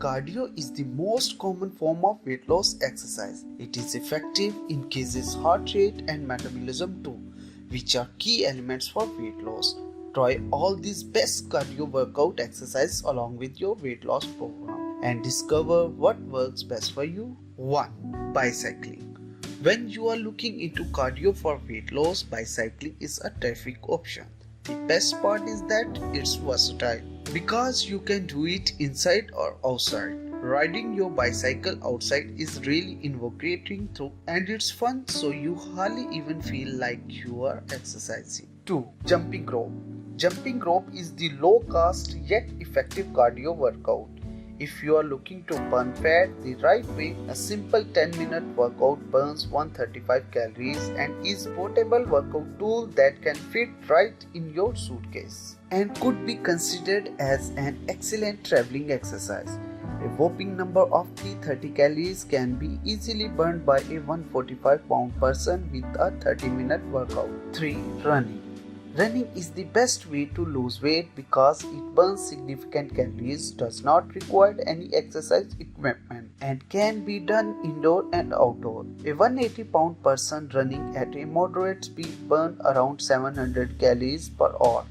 Cardio is the most common form of weight loss exercise. It is effective, increases heart rate and metabolism too, which are key elements for weight loss. Try all these best cardio workout exercises along with your weight loss program and discover what works best for you. 1. Bicycling. When you are looking into cardio for weight loss, bicycling is a terrific option. The best part is that it's versatile because you can do it inside or outside. Riding your bicycle outside is really invigorating too, and it's fun, so you hardly even feel like you are exercising. 2. Jumping rope. Jumping rope is the low cost yet effective cardio workout. If you are looking to burn fat the right way, a simple 10-minute workout burns 135 calories and is a portable workout tool that can fit right in your suitcase and could be considered as an excellent traveling exercise. A whopping number of 330 calories can be easily burned by a 145-pound person with a 30-minute workout. 3. Running. Running is the best way to lose weight because it burns significant calories, does not require any exercise equipment, and can be done indoor and outdoor. A 180-pound person running at a moderate speed burns around 700 calories per hour.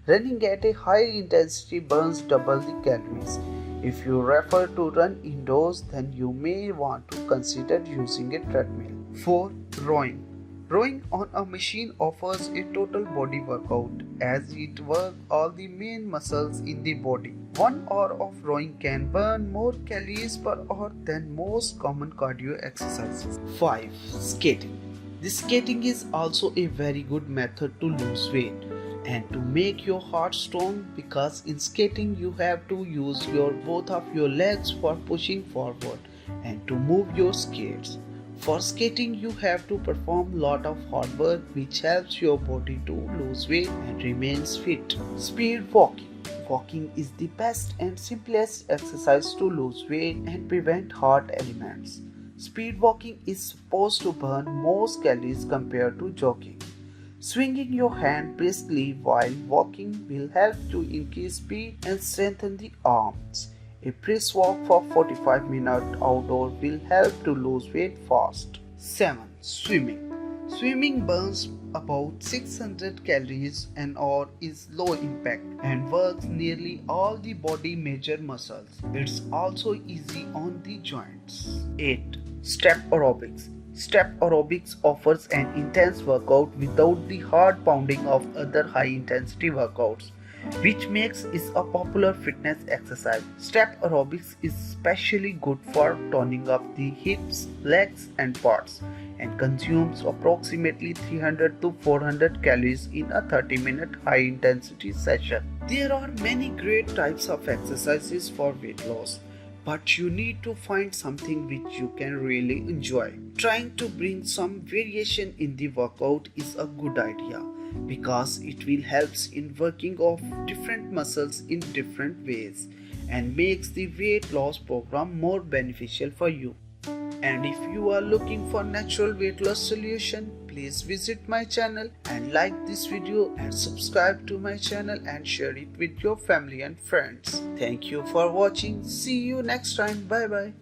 Running at a higher intensity burns double the calories. If you prefer to run indoors, then you may want to consider using a treadmill. 4. Rowing. Rowing on a machine offers a total body workout as it works all the main muscles in the body. 1 hour of rowing can burn more calories per hour than most common cardio exercises. 5. Skating. The skating is also a very good method to lose weight and to make your heart strong because in skating you have to use both of your legs for pushing forward and to move your skates. For skating, you have to perform a lot of hard work which helps your body to lose weight and remains fit. Speed walking. Walking is the best and simplest exercise to lose weight and prevent heart ailments. Speed walking is supposed to burn most calories compared to jogging. Swinging your hand briskly while walking will help to increase speed and strengthen the arms. A brisk walk for 45 minutes outdoor will help to lose weight fast. 7. Swimming. Swimming burns about 600 calories an hour, is low impact and works nearly all the body major muscles. It's also easy on the joints. 8. Step aerobics. Step aerobics offers an intense workout without the hard pounding of other high intensity workouts, which makes it a popular fitness exercise. Step aerobics is especially good for toning up the hips, legs and quads and consumes approximately 300 to 400 calories in a 30-minute high-intensity session. There are many great types of exercises for weight loss, but you need to find something which you can really enjoy. Trying to bring some variation in the workout is a good idea, because it will help in working off different muscles in different ways and makes the weight loss program more beneficial for you. And if you are looking for natural weight loss solution, please visit my channel and like this video and subscribe to my channel and share it with your family and friends. Thank you for watching. See you next time. Bye bye.